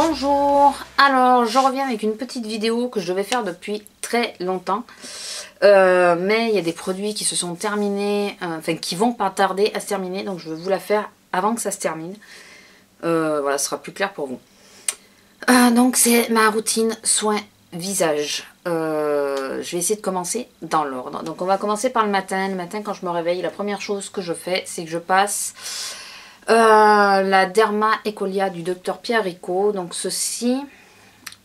Bonjour, alors je reviens avec une petite vidéo que je devais faire depuis très longtemps, mais il y a des produits qui se sont terminés, enfin qui vont pas tarder à se terminer, donc je vais vous la faire avant que ça se termine. Voilà, ce sera plus clair pour vous. Donc c'est ma routine soin visage. Je vais essayer de commencer dans l'ordre. Donc on va commencer par le matin. Le matin quand je me réveille, la première chose que je fais, c'est que je passe la Derma Ecolia du Dr Pierre Rico. Donc ceci,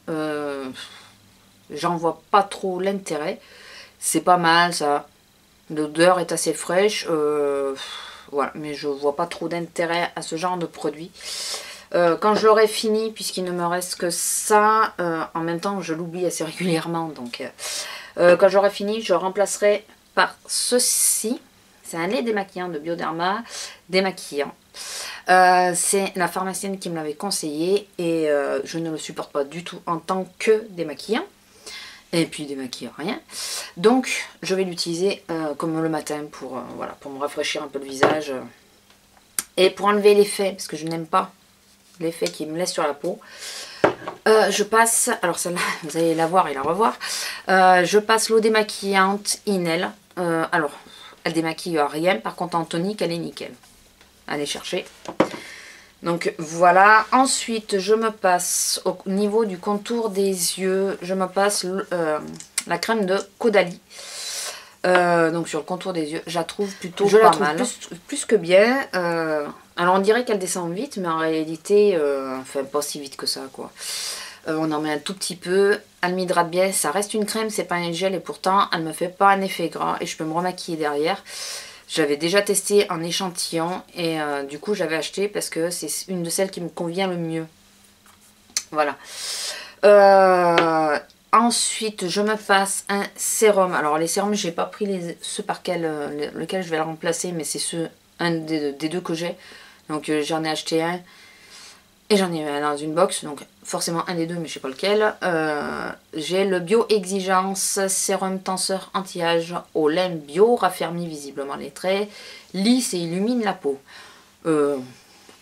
j'en vois pas trop l'intérêt. C'est pas mal ça. L'odeur est assez fraîche. Voilà, mais je vois pas trop d'intérêt à ce genre de produit. Quand je l'aurai fini, puisqu'il ne me reste que ça, en même temps je l'oublie assez régulièrement, donc quand j'aurai fini, je remplacerai par ceci. C'est un lait démaquillant de Bioderma, démaquillant. C'est la pharmacienne qui me l'avait conseillé et je ne le supporte pas du tout en tant que démaquillant. Et puis démaquillant rien. Donc je vais l'utiliser comme le matin pour, voilà, pour me rafraîchir un peu le visage. Et pour enlever l'effet, parce que je n'aime pas l'effet qui me laisse sur la peau, je passe, alors celle-là vous allez la voir et la revoir, je passe l'eau démaquillante Inel. Alors elle démaquille rien, par contre en tonique elle est nickel, allez chercher. Donc voilà, ensuite je me passe au niveau du contour des yeux, je me passe la crème de Caudalie. Donc sur le contour des yeux, je la trouve plutôt pas mal. Plus que bien. Alors on dirait qu'elle descend vite, mais en réalité, enfin pas si vite que ça quoi. On en met un tout petit peu, elle m'hydrate bien, ça reste une crème, c'est pas un gel et pourtant elle me fait pas un effet gras et je peux me remaquiller derrière. J'avais déjà testé en échantillon et du coup j'avais acheté parce que c'est une de celles qui me convient le mieux. Voilà. Ensuite, je me passe un sérum. Alors, les sérums, j'ai pas pris ceux par lequel je vais la remplacer, mais c'est un des deux que j'ai. Donc, j'en ai acheté un et j'en ai un dans une box. Donc, forcément un des deux, mais je sais pas lequel. J'ai le Bio Exigence sérum tenseur anti-âge au lin bio, raffermit visiblement les traits, lisse et illumine la peau.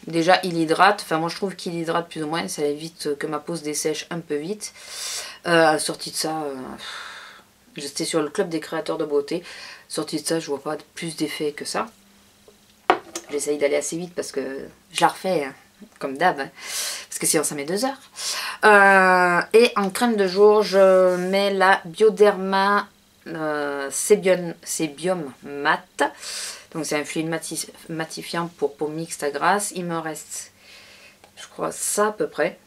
Déjà, il hydrate. Enfin, moi, je trouve qu'il hydrate plus ou moins. Ça évite que ma peau se dessèche un peu vite. Sorti de ça, j'étais sur le club des créateurs de beauté. Sorti de ça, je vois pas plus d'effet que ça. J'essaye d'aller assez vite parce que je la refais, hein, comme d'hab. Hein, parce que sinon, ça met 2 heures. Et en crème de jour, je mets la Bioderma Sébium Mat. Donc c'est un fluide matifiant pour peau mixte à grasse. Il me reste, je crois, ça à peu près.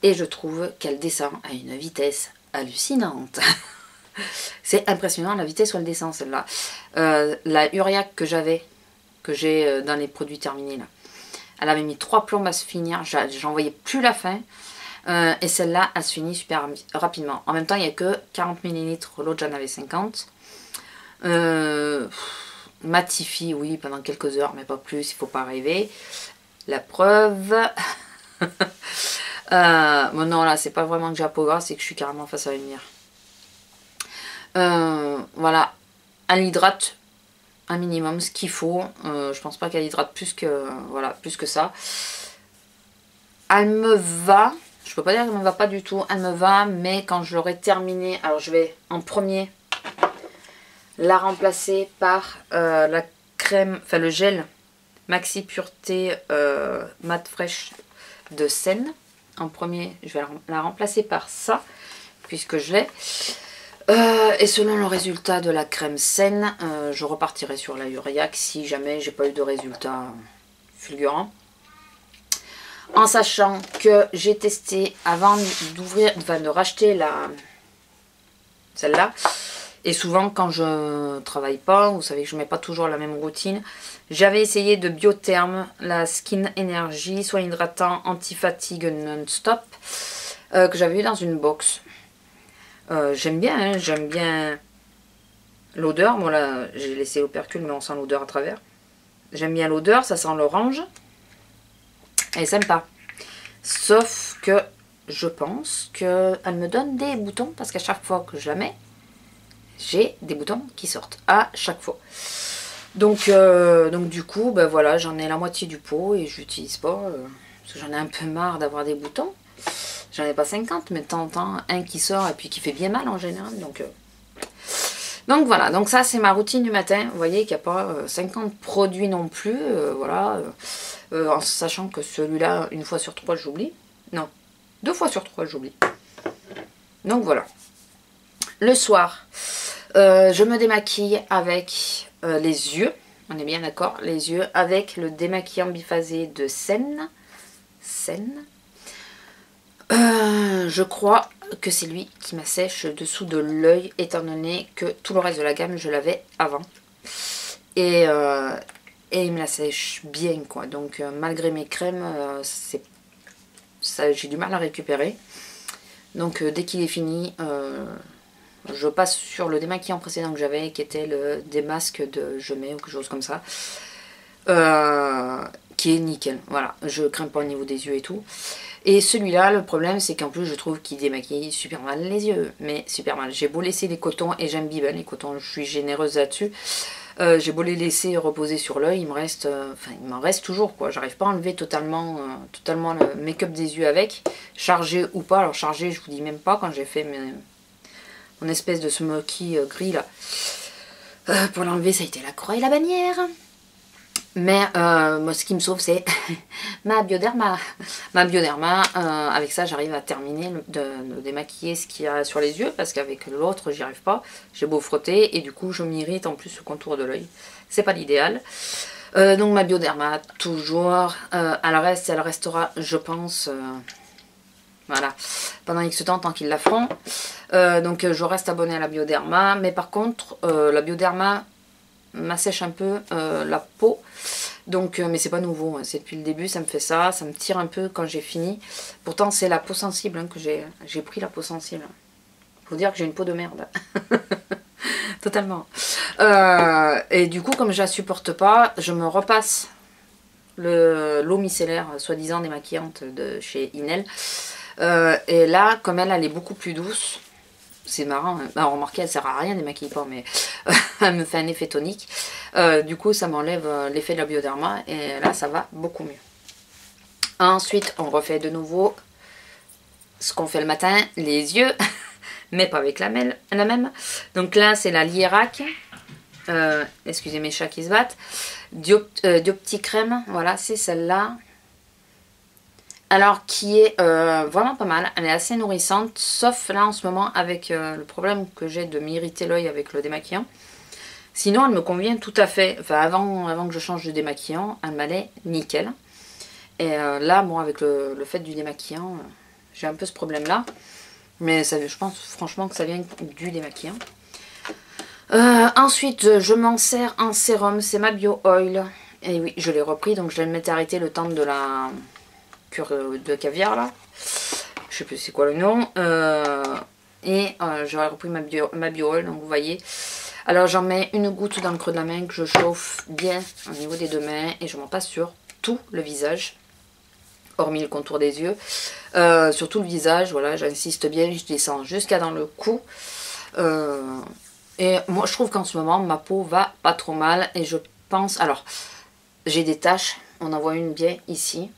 Et je trouve qu'elle descend à une vitesse hallucinante. C'est impressionnant la vitesse où elle descend celle-là. La Uriac que j'ai dans les produits terminés là, elle avait mis 3 plombes à se finir. J'en voyais plus la fin. Et celle-là, elle se finit super rapidement. En même temps, il n'y a que 40 ml. L'autre, j'en avais 50. Matifie, oui, pendant quelques heures, mais pas plus, il faut pas rêver. La preuve. Bon, non, là, c'est pas vraiment que j'ai la peau grasse, c'est que je suis carrément face à la lumière. Voilà, elle hydrate un minimum, ce qu'il faut. Je pense pas qu'elle hydrate plus que, voilà, plus que ça. Elle me va. Je peux pas dire qu'elle me va pas du tout. Elle me va, mais quand je l'aurai terminée, alors je vais en premier la remplacer par la crème, enfin le gel Maxi Pureté mat fraîche de Seine. En premier, je vais la remplacer par ça, puisque je l'ai. Et selon le résultat de la crème Seine, je repartirai sur la Uriac si jamais j'ai pas eu de résultat fulgurant. En sachant que j'ai testé avant d'ouvrir, enfin de racheter celle-là. Et souvent quand je travaille pas, vous savez que je mets pas toujours la même routine, j'avais essayé de Biotherm, la Skin Energy, soin hydratant anti-fatigue non-stop, que j'avais eu dans une box. J'aime bien, hein, j'aime bien l'odeur. Bon là, j'ai laissé l'opercule, mais on sent l'odeur à travers. J'aime bien l'odeur, ça sent l'orange. Elle est sympa. Sauf que je pense qu'elle me donne des boutons, parce qu'à chaque fois que je la mets, j'ai des boutons qui sortent à chaque fois. Donc du coup, ben voilà, j'en ai la moitié du pot et je l'utilise pas. parce que j'en ai un peu marre d'avoir des boutons. J'en ai pas 50, mais de temps en temps, un qui sort et puis qui fait bien mal en général. Donc voilà, donc ça c'est ma routine du matin. Vous voyez qu'il n'y a pas 50 produits non plus, voilà. En sachant que celui-là, une fois sur 3, j'oublie. Non, 2 fois sur 3, j'oublie. Donc voilà. Le soir, je me démaquille avec les yeux. On est bien d'accord, les yeux avec le démaquillant biphasé de Sen. Je crois que c'est lui qui m'assèche dessous de l'œil, étant donné que tout le reste de la gamme, je l'avais avant. Et il me l'assèche bien, quoi. Donc, malgré mes crèmes, j'ai du mal à récupérer. Donc, dès qu'il est fini, je passe sur le démaquillant précédent que j'avais, qui était le démasque de Je mets ou quelque chose comme ça. Qui est nickel. Voilà, je crème pas au niveau des yeux et tout. Et celui-là, le problème, c'est qu'en plus, je trouve qu'il démaquille super mal les yeux. Mais super mal. J'ai beau laisser les cotons, et j'aime bien les cotons, je suis généreuse là-dessus. J'ai beau les laisser reposer sur l'œil, il m'en reste toujours, quoi. J'arrive pas à enlever totalement le make-up des yeux avec, chargé ou pas. Alors chargé, je vous dis même pas, quand j'ai fait mon espèce de smoky gris là. Pour l'enlever, ça a été la croix et la bannière. Mais moi, ce qui me sauve, c'est ma Bioderma. Ma Bioderma, avec ça, j'arrive à terminer de démaquiller ce qu'il y a sur les yeux, parce qu'avec l'autre, j'y arrive pas. J'ai beau frotter, et du coup, je m'irrite en plus le contour de l'œil. C'est pas l'idéal. Donc ma Bioderma, toujours. Elle restera, je pense, voilà, pendant X temps, tant qu'ils la feront. Donc je reste abonnée à la Bioderma, mais par contre, la Bioderma m'assèche un peu la peau. Donc, mais c'est pas nouveau, hein, c'est depuis le début, ça me fait ça, ça me tire un peu quand j'ai fini. Pourtant, c'est la peau sensible hein, que j'ai pris la peau sensible. Faut dire que j'ai une peau de merde. Totalement. Et du coup, comme je la supporte pas, je me repasse l'eau micellaire, soi-disant démaquillante de chez Inel. Et là, comme elle est beaucoup plus douce, c'est marrant, hein. Bah, remarquez, elle sert à rien, démaquille pas, mais elle me fait un effet tonique. Du coup, ça m'enlève l'effet de la Bioderma et là, ça va beaucoup mieux. Ensuite, on refait de nouveau ce qu'on fait le matin, les yeux, mais pas avec la même. Donc là, c'est la Lierac. Excusez mes chats qui se battent. Diopticrème, voilà, c'est celle-là. Alors, qui est vraiment pas mal. Elle est assez nourrissante, sauf là en ce moment avec le problème que j'ai de m'irriter l'œil avec le démaquillant. Sinon, elle me convient tout à fait. Enfin, avant que je change de démaquillant, elle m'allait nickel. Et là, bon, avec le fait du démaquillant, j'ai un peu ce problème-là. Mais ça, je pense franchement que ça vient du démaquillant. Ensuite, je m'en sers en sérum. C'est ma Bio Oil. Et oui, je l'ai repris, donc je m'étais arrêté le temps de la cure de caviar, là. Je sais plus c'est quoi le nom. J'aurais repris ma Bio Oil, donc vous voyez. Alors j'en mets une goutte dans le creux de la main que je chauffe bien au niveau des deux mains et je m'en passe sur tout le visage, hormis le contour des yeux. Sur tout le visage, voilà, j'insiste bien, je descends jusqu'à dans le cou. Et moi je trouve qu'en ce moment ma peau va pas trop mal et je pense, alors j'ai des taches, on en voit une bien ici.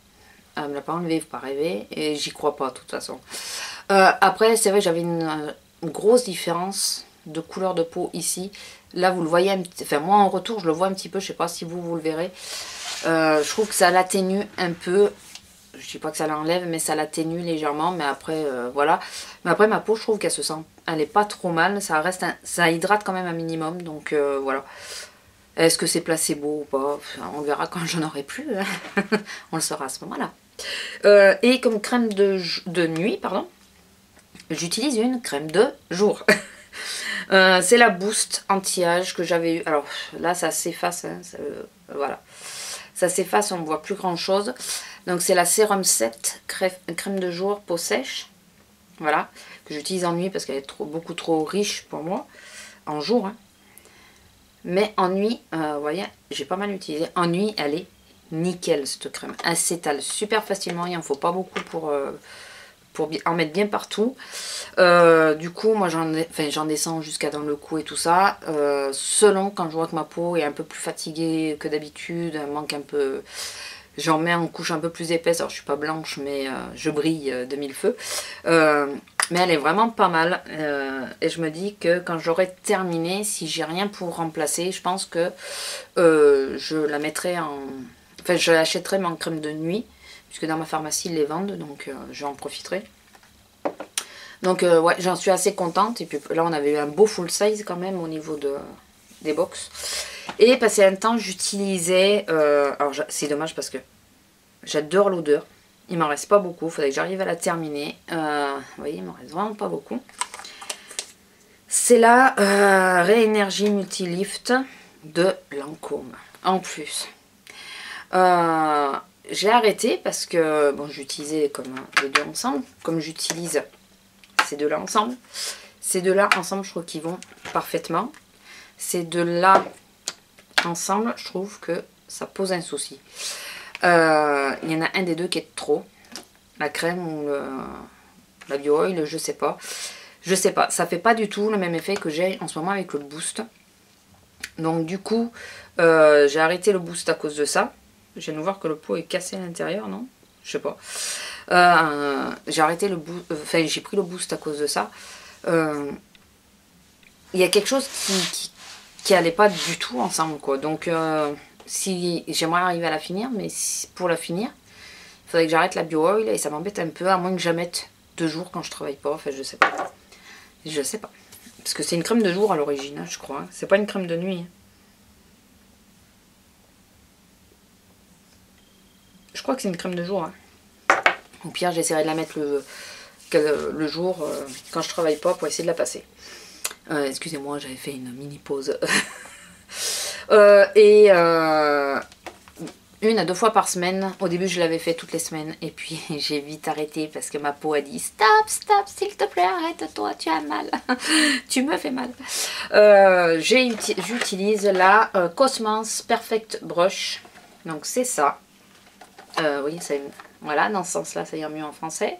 Elle me l'a pas enlevée, faut pas rêver, et j'y crois pas de toute façon. Après c'est vrai que j'avais une grosse différence de couleur de peau ici. Là vous le voyez, enfin moi en retour je le vois un petit peu, je sais pas si vous le verrez. Je trouve que ça l'atténue un peu. Je dis pas que ça l'enlève, mais ça l'atténue légèrement. Mais après voilà. Mais après ma peau je trouve qu'elle se sent, elle est pas trop mal. Ça reste, ça hydrate quand même un minimum. Donc voilà. Est-ce que c'est placebo ou pas? On verra quand j'en aurai plus. Hein. On le saura à ce moment-là. Et comme crème de nuit, pardon, j'utilise une crème de jour. C'est la Boost anti-âge que j'avais eu. Alors là ça s'efface, hein, voilà. Ça s'efface, on ne voit plus grand chose. Donc c'est la Sérum 7 crème de jour peau sèche. Voilà, que j'utilise en nuit parce qu'elle est beaucoup trop riche pour moi. En jour, hein. Mais en nuit, vous voyez, j'ai pas mal utilisé. En nuit, elle est nickel cette crème. Elle s'étale super facilement, il n'en faut pas beaucoup pour en mettre bien partout. Du coup moi j'en descends jusqu'à dans le cou et tout ça, selon quand je vois que ma peau est un peu plus fatiguée que d'habitude, elle manque un peu J'en mets en couche un peu plus épaisse. Alors je suis pas blanche mais je brille de mille feux. Mais elle est vraiment pas mal. Et je me dis que quand j'aurai terminé, si j'ai rien pour remplacer, je pense que je la mettrai en... Enfin je l'achèterai mais en crème de nuit. Puisque dans ma pharmacie ils les vendent. Donc j'en profiterai. Donc ouais, j'en suis assez contente. Et puis là on avait eu un beau full size quand même au niveau des box. Et passé un temps j'utilisais... alors c'est dommage parce que j'adore l'odeur. Il m'en reste pas beaucoup. Il faudrait que j'arrive à la terminer. Vous voyez, il m'en reste vraiment pas beaucoup. C'est la Re-Energy Multilift de Lancôme. En plus. J'ai arrêté parce que... Bon, j'utilisais comme les deux ensemble. Comme j'utilise ces deux-là ensemble. Ces deux-là ensemble, je trouve qu'ils vont parfaitement. Ces deux-là ensemble, je trouve que ça pose un souci. Il y en a un des deux qui est trop. La crème ou la bio oil, je sais pas. Je sais pas. Ça fait pas du tout le même effet que j'ai en ce moment avec le boost. Donc du coup, j'ai arrêté le boost à cause de ça. Je viens de voir que le pot est cassé à l'intérieur, non? Je sais pas. J'ai arrêté le boost. Enfin, j'ai pris le boost à cause de ça. Il y a quelque chose qui allait pas du tout ensemble, quoi. Donc, si j'aimerais arriver à la finir, mais pour la finir, il faudrait que j'arrête la bio oil et ça m'embête un peu, à moins que je la mette 2 jours quand je travaille pas. Enfin, je sais pas. Je sais pas. Parce que c'est une crème de jour à l'origine, hein, je crois. C'est pas une crème de nuit. Je crois que c'est une crème de jour. Hein. Au pire, j'essaierai de la mettre le jour quand je travaille pas pour essayer de la passer. Excusez-moi, j'avais fait une mini pause. Une à 2 fois par semaine. Au début, je l'avais fait toutes les semaines. Et puis, j'ai vite arrêté parce que ma peau a dit stop, stop, s'il te plaît, arrête-toi, tu as mal. Tu me fais mal. J'utilise la Cosmos Perfect Brush. Donc, c'est ça. Oui, voilà, dans ce sens-là, ça ira mieux en français.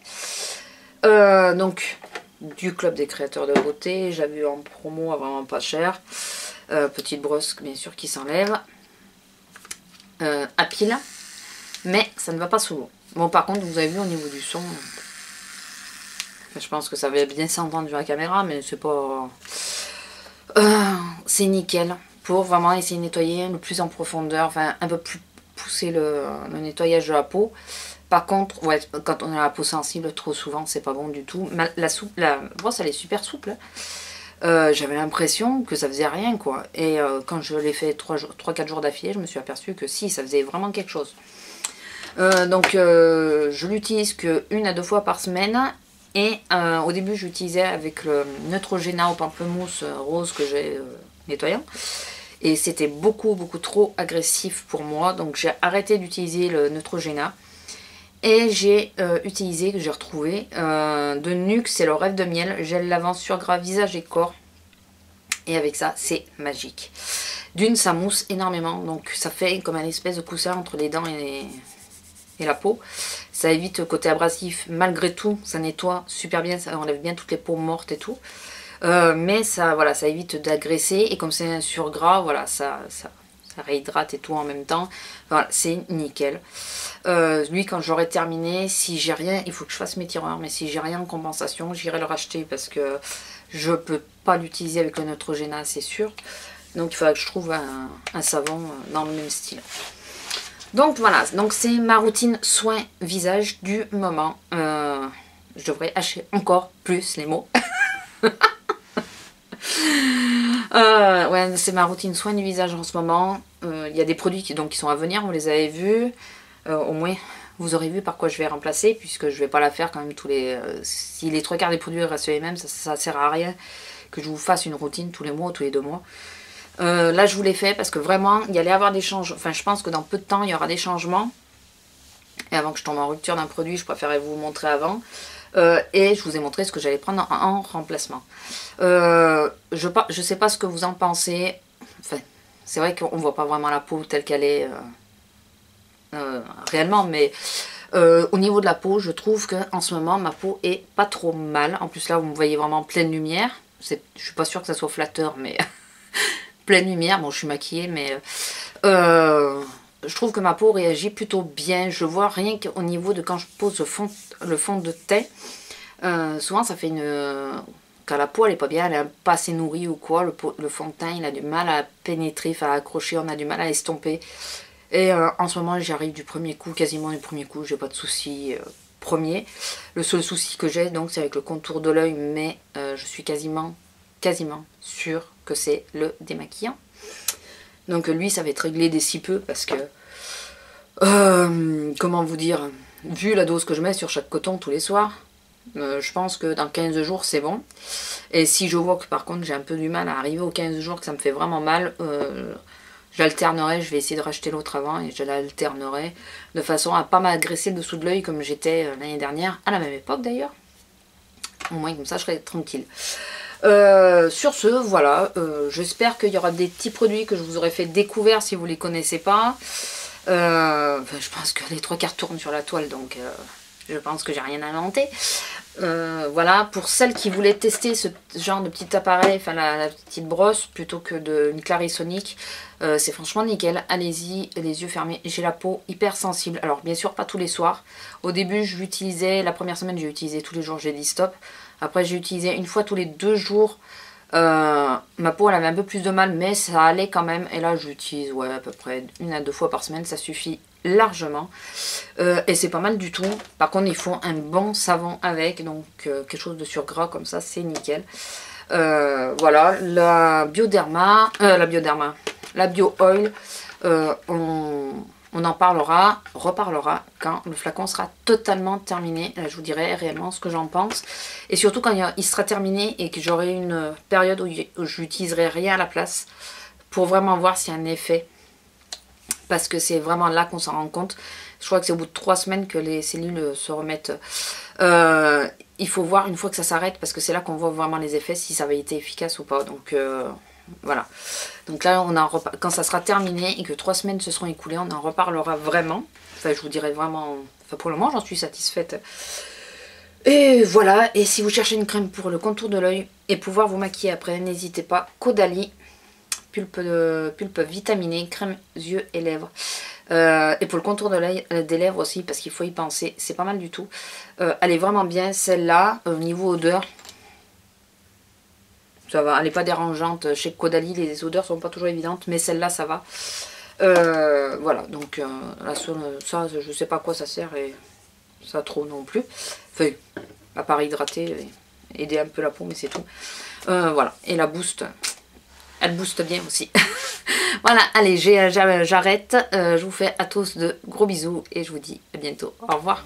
Donc, du Club des créateurs de beauté. J'avais eu en promo à vraiment pas cher. Petite brosse, bien sûr, qui s'enlève. À pile, mais ça ne va pas sous l'eau. Bon, par contre, vous avez vu au niveau du son, je pense que ça va bien s'entendre sur la caméra, mais c'est pas... c'est nickel pour vraiment essayer de nettoyer le plus en profondeur, enfin un peu plus pousser le nettoyage de la peau. Par contre, ouais, quand on a la peau sensible, trop souvent, c'est pas bon du tout. La brosse, elle est super souple. J'avais l'impression que ça faisait rien, quoi. Et quand je l'ai fait 3-4 jours d'affilée, je me suis aperçue que si, ça faisait vraiment quelque chose. Donc je l'utilise que 1 à 2 fois par semaine. Et au début, j'utilisais avec le Neutrogena au pamplemousse rose que j'ai nettoyant. Et c'était beaucoup trop agressif pour moi. Donc j'ai arrêté d'utiliser le Neutrogena. Et j'ai utilisé, que j'ai retrouvé, de Nuxe, c'est le rêve de miel, gel lavant sur gras visage et corps. Et avec ça, c'est magique. D'une, ça mousse énormément, donc ça fait comme un espèce de coussin entre les dents et la peau. Ça évite le côté abrasif, malgré tout, ça nettoie super bien, ça enlève bien toutes les peaux mortes et tout. Mais ça, voilà, ça évite d'agresser, et comme c'est un surgras, voilà, ça réhydrate et tout en même temps. Voilà, c'est nickel. Lui, quand j'aurai terminé, si j'ai rien, il faut que je fasse mes tiroirs, mais si j'ai rien en compensation, j'irai le racheter parce que je peux pas l'utiliser avec le Neutrogena, c'est sûr. Donc il faudra que je trouve un savon dans le même style. Donc voilà, donc c'est ma routine soin visage du moment. Je devrais hacher encore plus les mots. Ouais, c'est ma routine soin du visage en ce moment. Il y a des produits qui sont à venir, vous les avez vus. Au moins, vous aurez vu par quoi je vais remplacer, puisque je vais pas la faire quand même tous les... si les 3/4 des produits restent les mêmes, ça sert à rien que je vous fasse une routine tous les mois ou tous les 2 mois. Là, je vous l'ai fait parce que vraiment, il y allait avoir des changements. Enfin, je pense que dans peu de temps, il y aura des changements. Et avant que je tombe en rupture d'un produit, je préférais vous montrer avant. Et je vous ai montré ce que j'allais prendre en remplacement. Je sais pas ce que vous en pensez. Enfin, c'est vrai qu'on voit pas vraiment la peau telle qu'elle est réellement, mais au niveau de la peau, je trouve que en ce moment ma peau est pas trop mal. En plus là, vous me voyez vraiment en pleine lumière. Je suis pas sûre que ça soit flatteur, mais pleine lumière. Bon, je suis maquillée, mais je trouve que ma peau réagit plutôt bien. Je vois rien qu'au niveau de quand je pose le fond de teint. Souvent ça fait quand la peau elle est pas bien, elle est pas assez nourrie ou quoi, le fond de teint il a du mal à pénétrer, à accrocher, on a du mal à estomper. Et en ce moment j'y arrive du premier coup, quasiment du premier coup, j'ai pas de soucis premier. Le seul souci que j'ai donc c'est avec le contour de l'œil, mais je suis quasiment sûre que c'est le démaquillant. Donc lui ça va être réglé d'ici peu parce que comment vous dire, vu la dose que je mets sur chaque coton tous les soirs, je pense que dans 15 jours c'est bon. Et si je vois que par contre j'ai un peu du mal à arriver aux 15 jours, que ça me fait vraiment mal, j'alternerai, je vais essayer de racheter l'autre avant et je l'alternerai de façon à pas m'agresser le dessous de l'œil comme j'étais l'année dernière, à la même époque d'ailleurs. Au moins comme ça je serai tranquille. Sur ce, voilà, j'espère qu'il y aura des petits produits que je vous aurais fait découvrir si vous ne les connaissez pas. Je pense que les 3/4 tournent sur la toile, donc je pense que j'ai rien inventé. Voilà, pour celles qui voulaient tester ce genre de petit appareil, enfin la petite brosse, plutôt que une Clarisonic, c'est franchement nickel. Allez-y, les yeux fermés. J'ai la peau hyper sensible. Alors bien sûr, pas tous les soirs. Au début, je l'utilisais, la première semaine, j'ai utilisé tous les jours, j'ai dit stop. Après, j'ai utilisé une fois tous les 2 jours. Ma peau, elle avait un peu plus de mal, mais ça allait quand même. Et là, j'utilise ouais, à peu près 1 à 2 fois par semaine, ça suffit largement. Et c'est pas mal du tout. Par contre, il faut un bon savon avec, donc quelque chose de surgras comme ça, c'est nickel. Voilà, la Bioderma, la Bio Oil, on en reparlera quand le flacon sera totalement terminé. Là, je vous dirai réellement ce que j'en pense. Et surtout quand il sera terminé et que j'aurai une période où je n'utiliserai rien à la place pour vraiment voir s'il y a un effet. Parce que c'est vraiment là qu'on s'en rend compte. Je crois que c'est au bout de 3 semaines que les cellules se remettent. Il faut voir une fois que ça s'arrête parce que c'est là qu'on voit vraiment les effets, si ça avait été efficace ou pas. Donc voilà. Donc là, quand ça sera terminé et que 3 semaines se seront écoulées, on en reparlera vraiment. Enfin, je vous dirai vraiment... Enfin, pour le moment, j'en suis satisfaite. Et voilà. Et si vous cherchez une crème pour le contour de l'œil et pouvoir vous maquiller après, n'hésitez pas. Caudalie, pulpe vitaminée, crème yeux et lèvres. Et pour le contour des lèvres aussi, parce qu'il faut y penser, c'est pas mal du tout. Elle est vraiment bien, celle-là, au niveau odeur. Ça va, elle n'est pas dérangeante. Chez Caudalie, les odeurs sont pas toujours évidentes, mais celle-là, ça va. Voilà, donc ça, je sais pas à quoi ça sert et ça trop non plus. Enfin, à part hydrater, aider un peu la peau, mais c'est tout. Voilà, et la boost, elle booste bien aussi. Voilà, allez, j'arrête. Je vous fais à tous de gros bisous et je vous dis à bientôt. Au revoir.